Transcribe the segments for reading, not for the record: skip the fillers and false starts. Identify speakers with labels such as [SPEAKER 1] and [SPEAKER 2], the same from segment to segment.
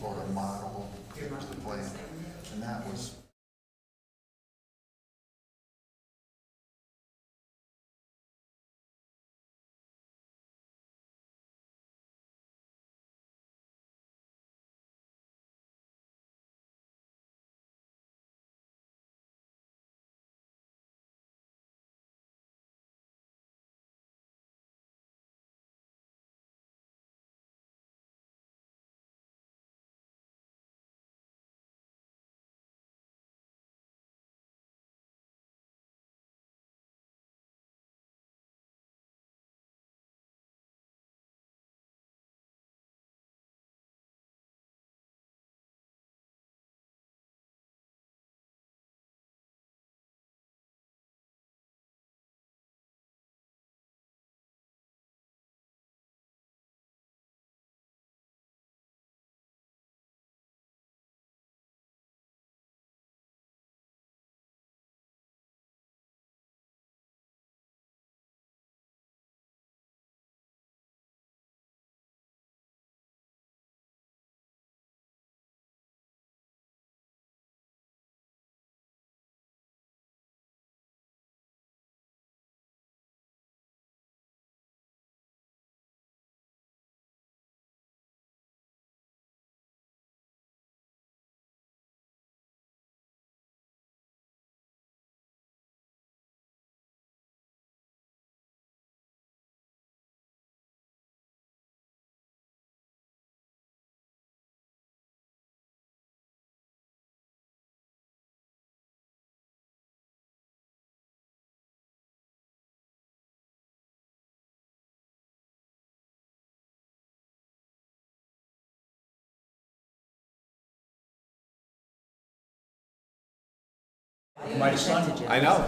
[SPEAKER 1] sort of model master plan, and that was.
[SPEAKER 2] My son,
[SPEAKER 3] I know.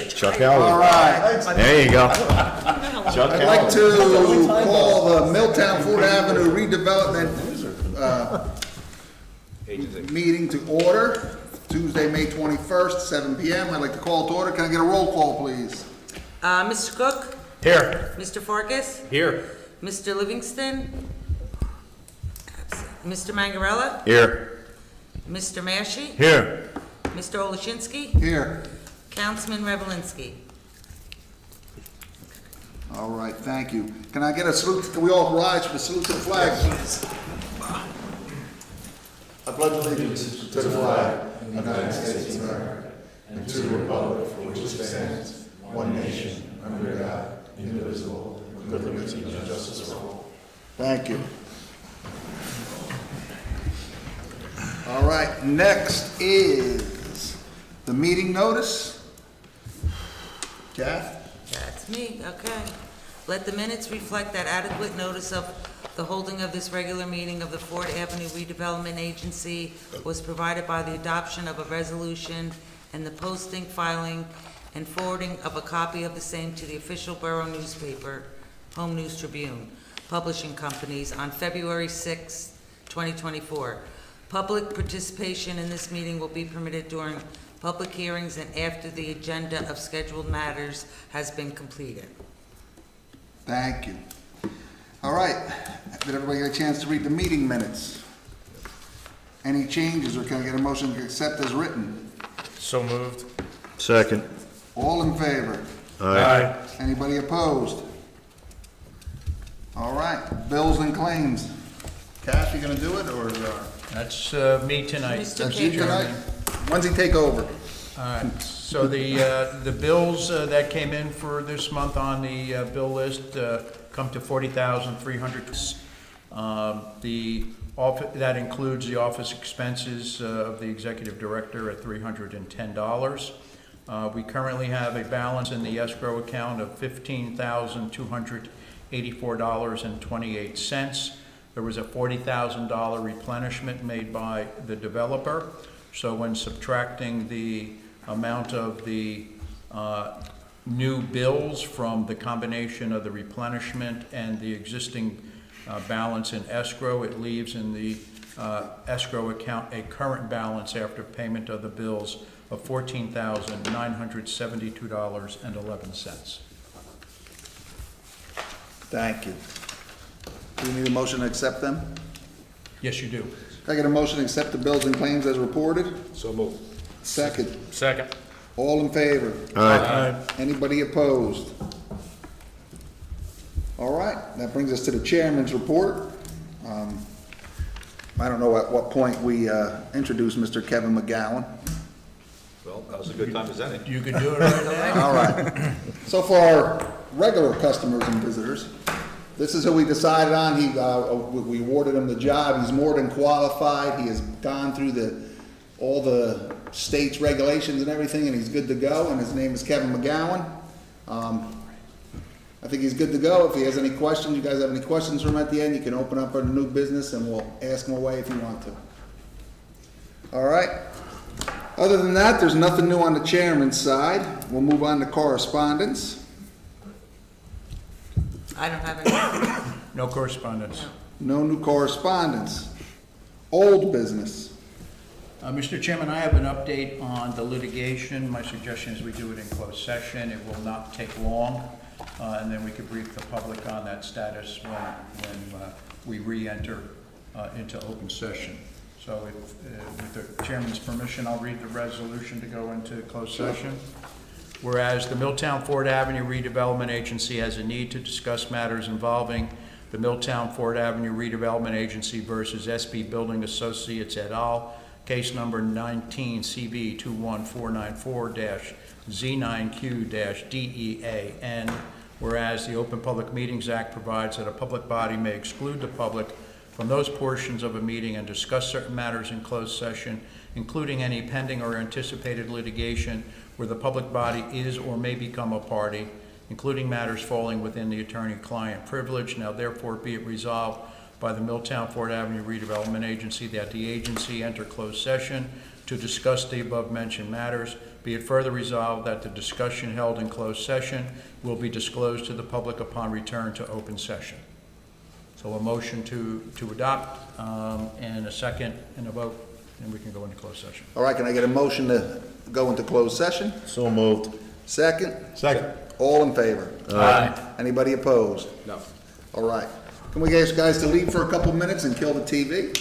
[SPEAKER 4] Chuck Howard.
[SPEAKER 1] All right.
[SPEAKER 4] There you go. Chuck
[SPEAKER 1] I'd like to call the Milltown Ford Avenue redevelopment meeting to order, Tuesday, May 21st, 7 p.m. I'd like to call to order. Can I get a roll call, please?
[SPEAKER 5] Mr. Cook?
[SPEAKER 2] here.
[SPEAKER 5] Mr. Farkas?
[SPEAKER 2] Here.
[SPEAKER 5] Mr. Livingston? Absent. Mr. Mangarella?
[SPEAKER 4] Here.
[SPEAKER 5] Mr. Mashi?
[SPEAKER 4] Here.
[SPEAKER 5] Mr. Olashinsky?
[SPEAKER 1] Here.
[SPEAKER 5] Councilman Revelinsky?
[SPEAKER 1] All right, thank you. Can I get a salute? Can we all rise for the salute to the flag, please? I pledge allegiance to the flag of the United States of America and to the republic for which it stands, one nation, under God, indivisible, with liberty and justice for all. Thank you. All right, next is the meeting notice. Kath?
[SPEAKER 5] That's me, okay. Let the minutes reflect that adequate notice of the holding of this regular meeting of the Ford Avenue Redevelopment Agency was provided by the adoption of a resolution and the posting, filing, and forwarding of a copy of the same to the official borough newspaper, Home News Tribune, publishing companies on February 6, 2024. Public participation in this meeting will be permitted during public hearings and after the agenda of scheduled matters has been completed.
[SPEAKER 1] Thank you. All right, did everybody get a chance to read the meeting minutes? Any changes, or can I get a motion to accept as written?
[SPEAKER 2] So moved.
[SPEAKER 4] Second.
[SPEAKER 1] All in favor?
[SPEAKER 4] Aye.
[SPEAKER 1] Anybody opposed? All right, bills and claims. Cash, you gonna do it, or?
[SPEAKER 2] That's me tonight.
[SPEAKER 5] Mr.
[SPEAKER 1] That's you
[SPEAKER 5] Kager.
[SPEAKER 1] tonight? When's he take over?
[SPEAKER 2] All right, so the bills that came in for this month on the bill list come to $40,300. That includes the office expenses of the executive director at $310. We currently have a balance in the escrow account of $15,284.28. There was a $40,000 replenishment made by the developer. So when subtracting the amount of the new bills from the combination of the replenishment and the existing balance in escrow, it leaves in the escrow account a current balance after payment of the bills of $14,972.11.
[SPEAKER 1] Thank you. Do you need a motion to accept them?
[SPEAKER 2] Yes, you do.
[SPEAKER 1] Can I get a motion to accept the bills and claims as reported?
[SPEAKER 4] So moved.
[SPEAKER 1] Second.
[SPEAKER 2] Second.
[SPEAKER 1] All in favor?
[SPEAKER 4] Aye.
[SPEAKER 1] Anybody opposed? All right, that brings us to the chairman's report. I don't know at what point we introduce Mr. Kevin McGowan.
[SPEAKER 4] Well, that was a good time as any.
[SPEAKER 2] You can do it right now.
[SPEAKER 1] All right. So for our regular customers and visitors, this is who we decided on. We awarded him the job. He's more than qualified. He has gone through all the state's regulations and everything, and he's good to go. And his name is Kevin McGowan. I think he's good to go. If he has any questions, you guys have any questions for him at the end, you can open up a new business and we'll ask him away if you want to. All right. Other than that, there's nothing new on the chairman's side. We'll move on to correspondence.
[SPEAKER 5] I don't have any.
[SPEAKER 2] No correspondence.
[SPEAKER 1] No new correspondence. Old business.
[SPEAKER 2] Mr. Chairman, I have an update on the litigation. My suggestion is we do it in closed session. It will not take long, and then we could brief the public on that status when we re-enter into open session. So with the chairman's permission, I'll read the resolution to go into closed session. Whereas the Milltown Ford Avenue Redevelopment Agency has a need to discuss matters involving the Milltown Ford Avenue Redevelopment Agency versus SB Building Associates et al., case number 19 CV 21494-Z9Q-DEAN. Whereas the Open Public Meetings Act provides that a public body may exclude the public from those portions of a meeting and discuss certain matters in closed session, including any pending or anticipated litigation where the public body is or may become a party, including matters falling within the attorney-client privilege. Now therefore be it resolved by the Milltown Ford Avenue Redevelopment Agency that the agency enter closed session to discuss the above-mentioned matters. Be it further resolved that the discussion held in closed session will be disclosed to the public upon return to open session. So a motion to adopt and a second and a vote, and we can go into closed session.
[SPEAKER 1] All right, can I get a motion to go into closed session?
[SPEAKER 4] So moved.
[SPEAKER 1] Second?
[SPEAKER 4] Second.
[SPEAKER 1] All in favor?
[SPEAKER 2] Aye.
[SPEAKER 1] Anybody opposed?
[SPEAKER 4] No.
[SPEAKER 1] All right. Can we get you guys to leave for a couple minutes and kill the TV?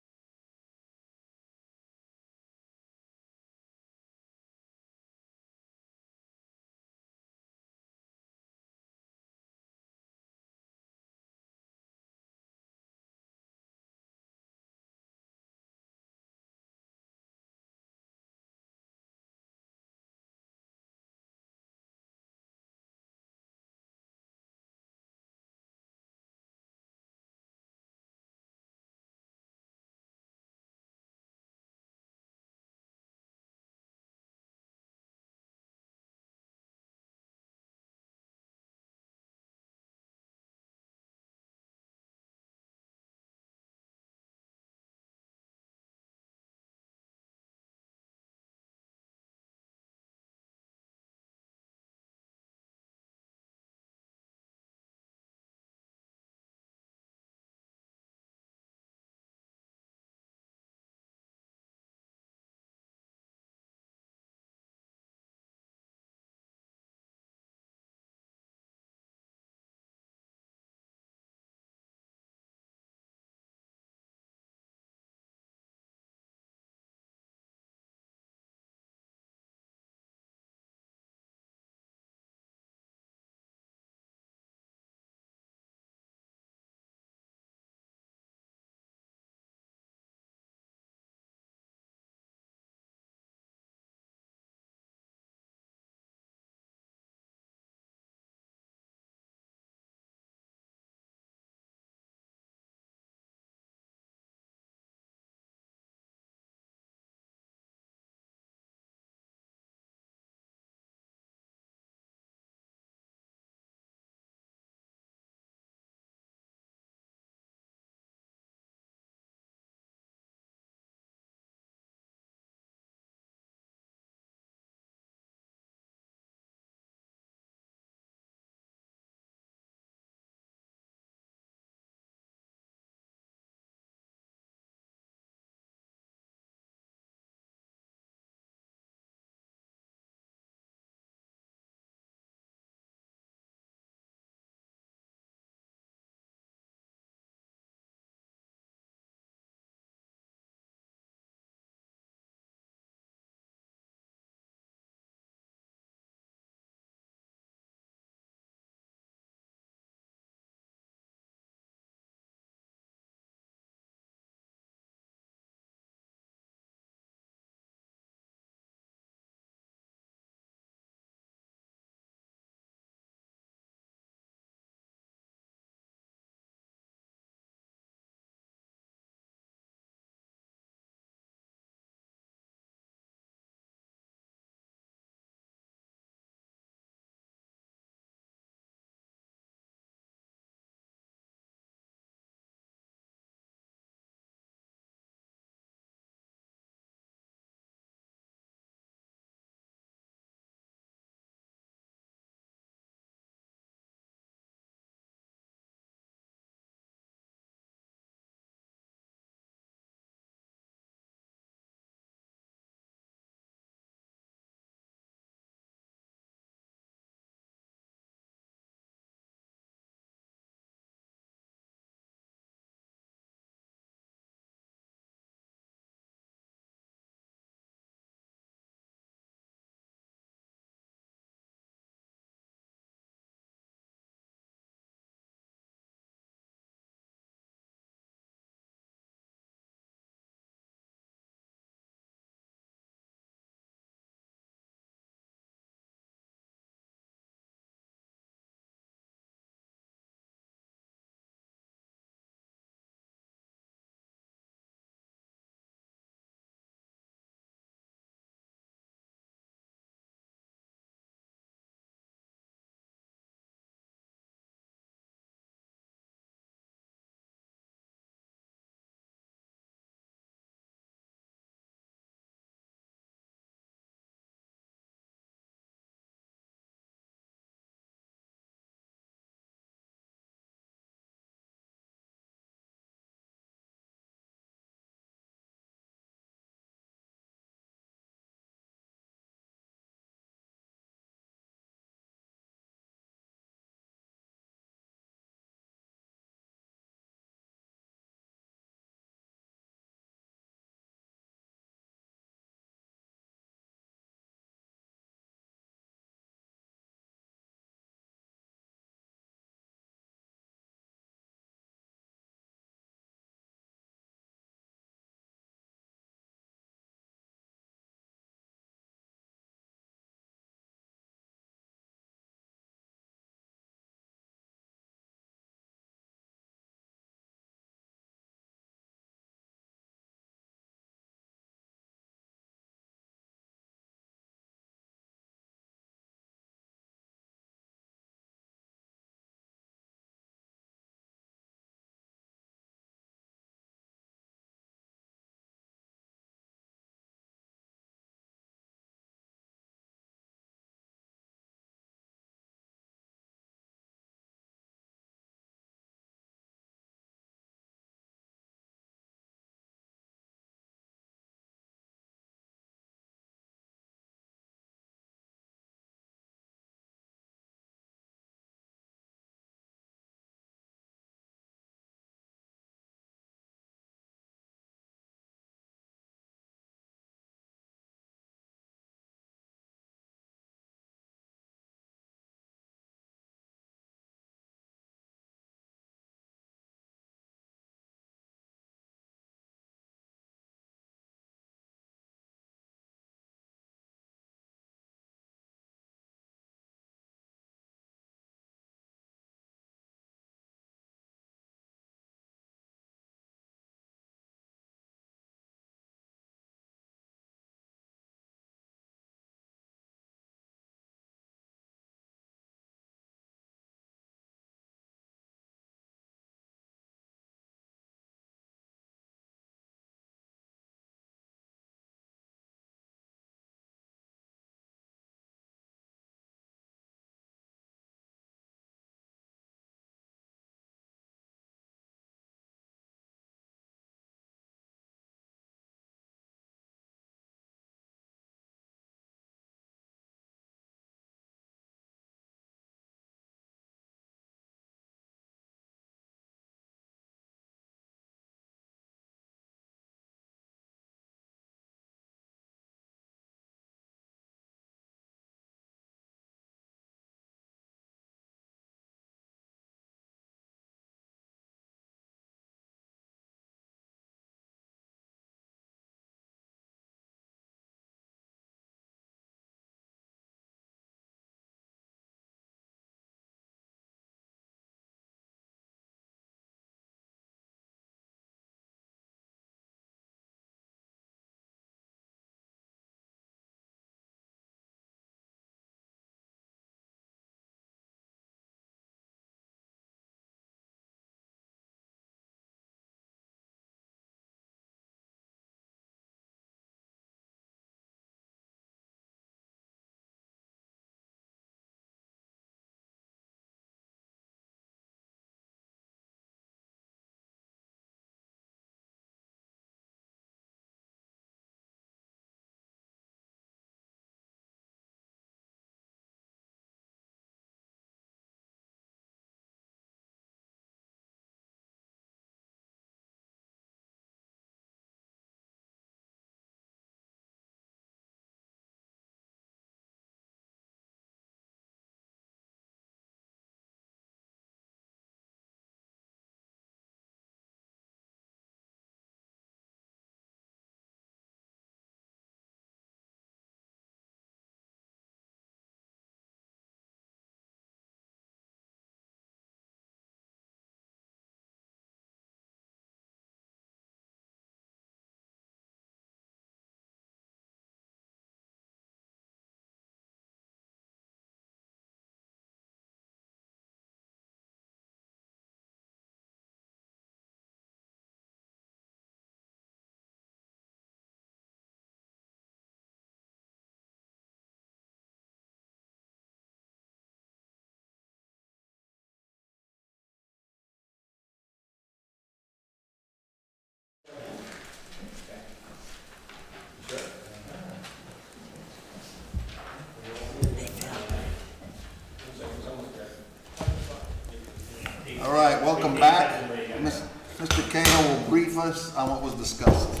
[SPEAKER 1] discussed?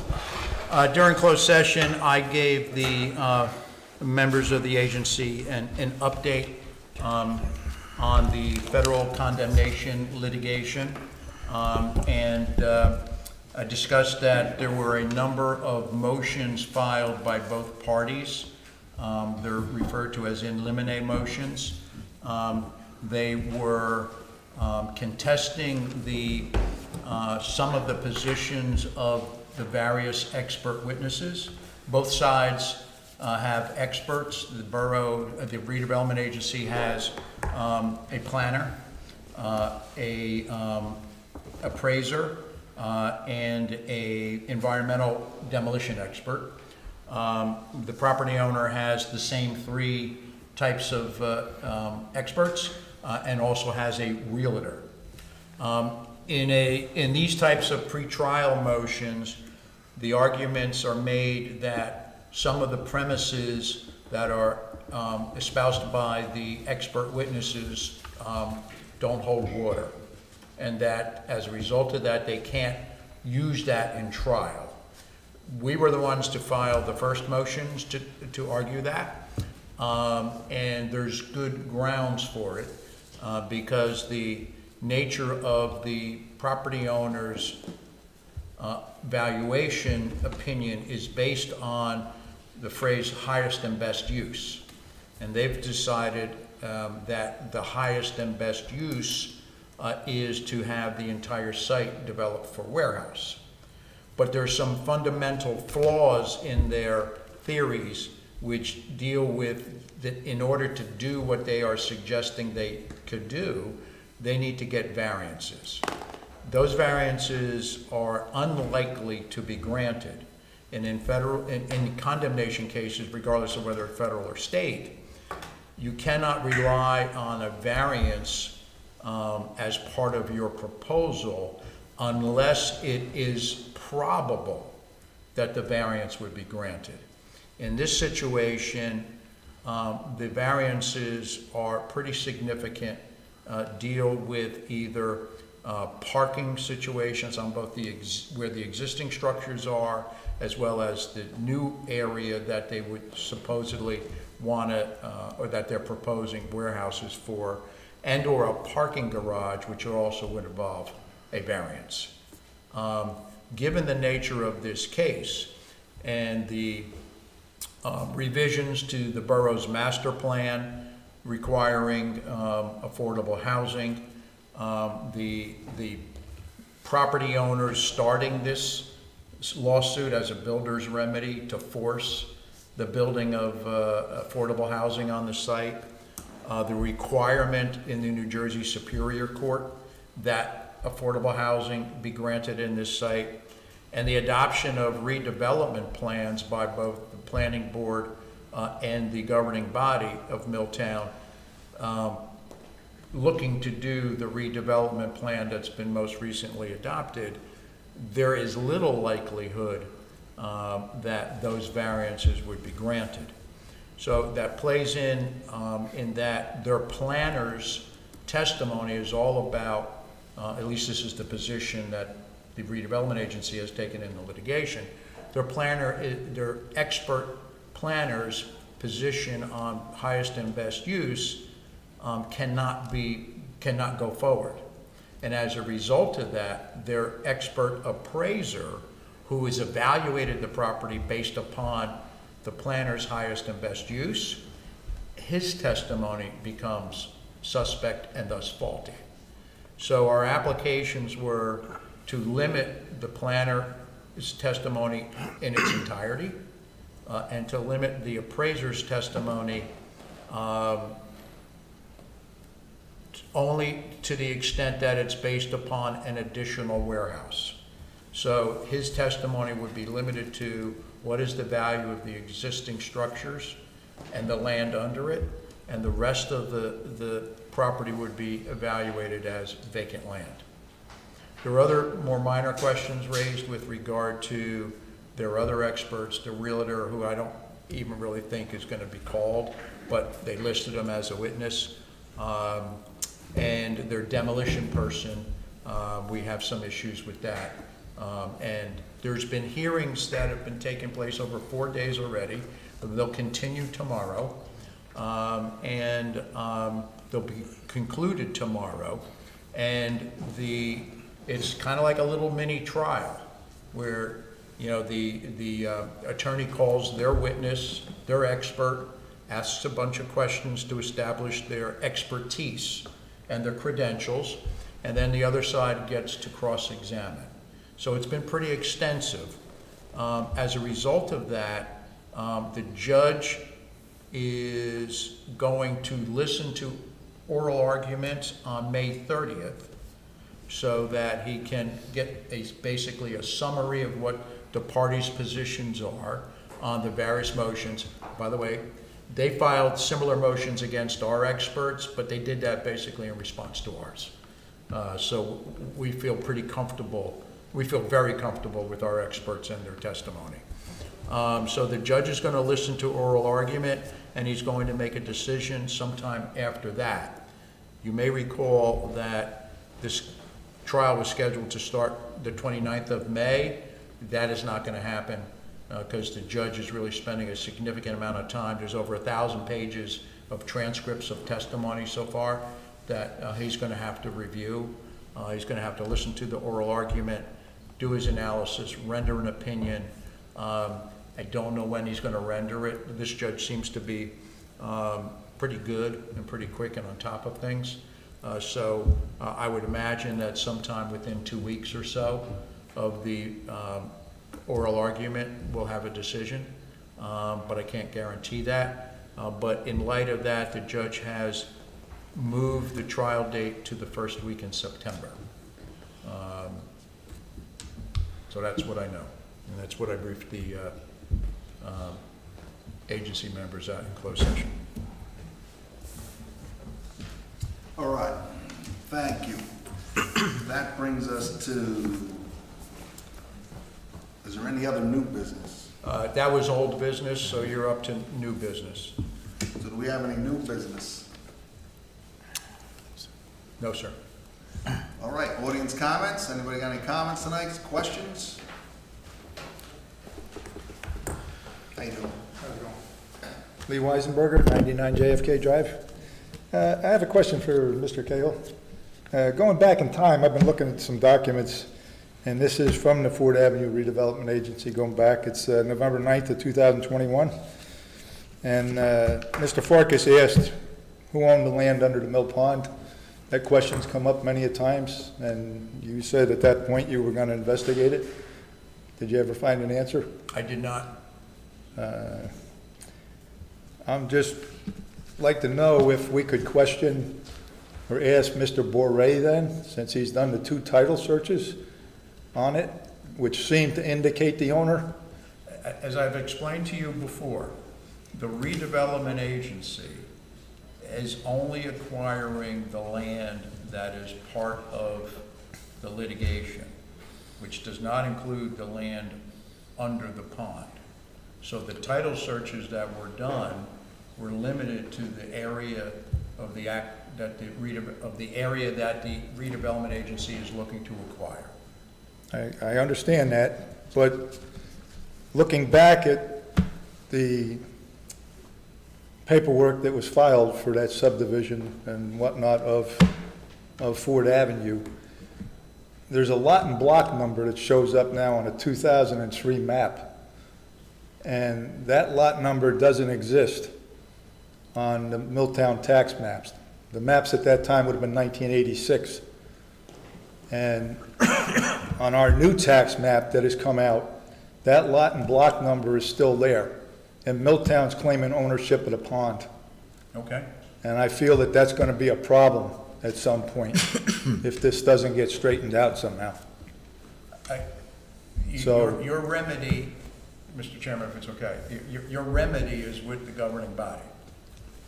[SPEAKER 2] During closed session, I gave the members of the agency an update on the federal condemnation litigation, and I discussed that there were a number of motions filed by both parties. They're referred to as in limine motions. They were contesting some of the positions of the various expert witnesses. Both sides have experts. The redevelopment agency has a planner, a appraiser, and a environmental demolition expert. The property owner has the same three types of experts, and also has a realtor. In these types of pretrial motions, the arguments are made that some of the premises that are espoused by the expert witnesses don't hold water, and that as a result of that, they can't use that in trial. We were the ones to file the first motions to argue that, and there's good grounds for it, because the nature of the property owner's valuation opinion is based on the phrase highest and best use. And they've decided that the highest and best use is to have the entire site developed for warehouse. But there's some fundamental flaws in their theories which deal with that in order to do what they are suggesting they could do, they need to get variances. Those variances are unlikely to be granted. And in condemnation cases, regardless of whether it's federal or state, you cannot rely on a variance as part of your proposal unless it is probable that the variance would be granted. In this situation, the variances are pretty significant, deal with either parking situations on both where the existing structures are, as well as the new area that they would supposedly want to, or that they're proposing warehouses for, and or a parking garage, which also would involve a variance. Given the nature of this case and the revisions to the borough's master plan requiring affordable housing, the property owners starting this lawsuit as a builder's remedy to force the building of affordable housing on the site, the requirement in the New Jersey Superior Court that affordable housing be granted in this site, and the adoption of redevelopment plans by both the planning board and the governing body of Milltown, looking to do the redevelopment plan that's been most recently adopted, there is little likelihood that those variances would be granted. So that plays in that their planner's testimony is all about, at least this is the position that the redevelopment agency has taken in the litigation, their expert planner's position on highest and best use cannot go forward. And as a result of that, their expert appraiser, who has evaluated the property based upon the planner's highest and best use, his testimony becomes suspect and thus faulty. So our applications were to limit the planner's testimony in its entirety, and to limit the appraiser's testimony only to the extent that it's based upon an additional warehouse. So his testimony would be limited to what is the value of the existing structures and the land under it, and the rest of the property would be evaluated as vacant land. There are other more minor questions raised with regard to their other experts, the realtor, who I don't even really think is going to be called, but they listed him as a witness, and their demolition person. We have some issues with that, and There's been hearings that have been taking place over 4 days already. They'll continue tomorrow, and they'll be concluded tomorrow. And it's kind of like a little mini trial where, you know, the attorney calls their witness, their expert, asks a bunch of questions to establish their expertise and their credentials, and then the other side gets to cross-examine. So it's been pretty extensive. As a result of that, the judge is going to listen to oral arguments on May 30th so that he can get basically a summary of what the parties' positions are on the various motions. By the way, they filed similar motions against our experts, but they did that basically in response to ours. So we feel pretty comfortable. We feel very comfortable with our experts and their testimony. So the judge is going to listen to oral argument, and he's going to make a decision sometime after that. You may recall that this trial was scheduled to start the 29th of May. That is not going to happen because the judge is really spending a significant amount of time. There's over 1,000 pages of transcripts of testimony so far that he's going to have to review. He's going to have to listen to the oral argument, do his analysis, render an opinion. I don't know when he's going to render it. This judge seems to be pretty good and pretty quick and on top of things. So I would imagine that sometime within 2 weeks or so of the oral argument, we'll have a decision, but I can't guarantee that. But in light of that, the judge has moved the trial date to the first week in September. So that's what I know, and that's what I briefed the agency members out in closed session.
[SPEAKER 1] All right, thank you. That brings us to, is there any other new business?
[SPEAKER 2] That was old business, so you're up to new business.
[SPEAKER 1] So do we have any new business?
[SPEAKER 2] No, sir.
[SPEAKER 1] All right, audience comments? Anybody got any comments tonight, questions? How you doing?
[SPEAKER 3] Lee Weisenberger, 99 JFK Drive. I have a question for Mr. Cahill. Going back in time, I've been looking at some documents, and this is from the Ford Avenue Redevelopment Agency going back. It's November 9th of 2021. And Mr. Farkas asked who owned the land under the mill pond. That question's come up many a times, and you said at that point you were going to investigate it. Did you ever find an answer?
[SPEAKER 2] I did not.
[SPEAKER 3] I'm just like to know if we could question or ask Mr. Boré then, since he's done the 2 title searches on it, which seem to indicate the owner.
[SPEAKER 2] As I've explained to you before, the redevelopment agency is only acquiring the land that is part of the litigation, which does not include the land under the pond. So the title searches that were done were limited to the area of the area that the redevelopment agency is looking to acquire.
[SPEAKER 3] I understand that, but looking back at the paperwork that was filed for that subdivision and whatnot of Ford Avenue, there's a lot and block number that shows up now on a 2003 map. And that lot number doesn't exist on the Milltown tax maps. The maps at that time would have been 1986. And on our new tax map that has come out, that lot and block number is still there. And Milltown's claiming ownership of the pond.
[SPEAKER 2] Okay?
[SPEAKER 3] And I feel that that's going to be a problem at some point if this doesn't get straightened out somehow. So-
[SPEAKER 2] Your remedy, Mr. Chairman, if it's okay, your remedy is with the governing body.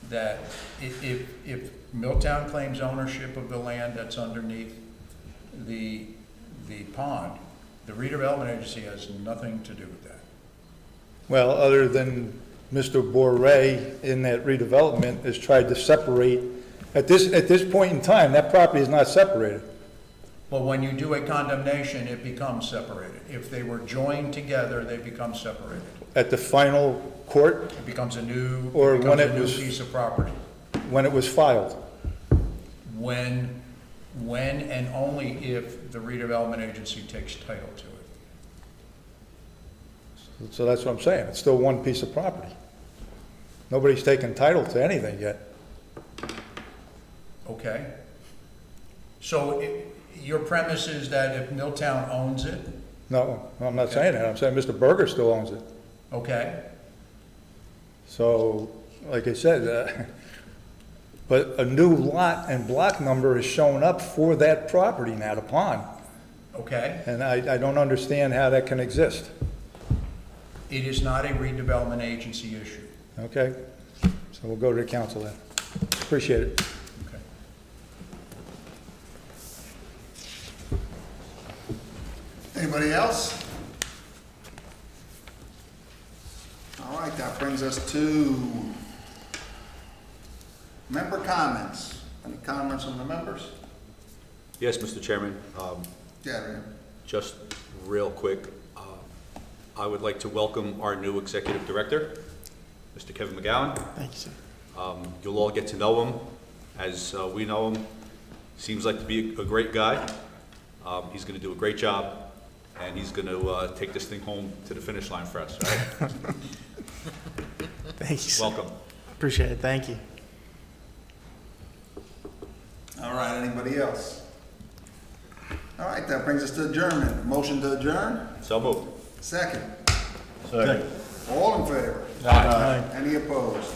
[SPEAKER 2] That if Milltown claims ownership of the land that's underneath the pond, the redevelopment agency has nothing to do with that.
[SPEAKER 3] Well, other than Mr. Boré in that redevelopment has tried to separate, at this point in time, that property is not separated.
[SPEAKER 2] But when you do a condemnation, it becomes separated. If they were joined together, they become separated.
[SPEAKER 3] At the final court,
[SPEAKER 2] It becomes a new,
[SPEAKER 3] Or
[SPEAKER 2] it
[SPEAKER 3] when
[SPEAKER 2] becomes a
[SPEAKER 3] it
[SPEAKER 2] new
[SPEAKER 3] was-
[SPEAKER 2] piece of property.
[SPEAKER 3] when it was filed.
[SPEAKER 2] When and only if the redevelopment agency takes title to it.
[SPEAKER 3] So that's what I'm saying, it's still one piece of property. Nobody's taken title to anything yet.
[SPEAKER 2] Okay? So your premise is that if Milltown owns it,
[SPEAKER 3] No, I'm not saying that, I'm saying Mr. Berger still owns it.
[SPEAKER 2] okay?
[SPEAKER 3] So, like I said, but a new lot and block number is showing up for that property now, the pond.
[SPEAKER 2] Okay?
[SPEAKER 3] And I don't understand how that can exist,
[SPEAKER 2] It is not a redevelopment agency issue.
[SPEAKER 3] okay? So we'll go to the council then. Appreciate it.
[SPEAKER 2] Okay.
[SPEAKER 1] Anybody else? All right, that brings us to member comments. Any comments from the members?
[SPEAKER 4] Yes, Mr. Chairman,
[SPEAKER 1] Yeah, Ray.
[SPEAKER 4] just real quick, I would like to welcome our new executive director, Mr. Kevin McGowan.
[SPEAKER 6] Thank you, sir.
[SPEAKER 4] You'll all get to know him as we know him. Seems like to be a great guy. He's gonna do a great job, and he's gonna take this thing home to the finish line for us, all right?
[SPEAKER 6] Thank you, sir.
[SPEAKER 4] Welcome.
[SPEAKER 6] Appreciate it. Thank you.
[SPEAKER 1] All right, anybody else? All right, that brings us to adjournment. Motion to adjourn?
[SPEAKER 4] So moved.
[SPEAKER 1] Second.
[SPEAKER 4] Second.
[SPEAKER 1] All in favor?
[SPEAKER 6] Aye.
[SPEAKER 1] Any opposed?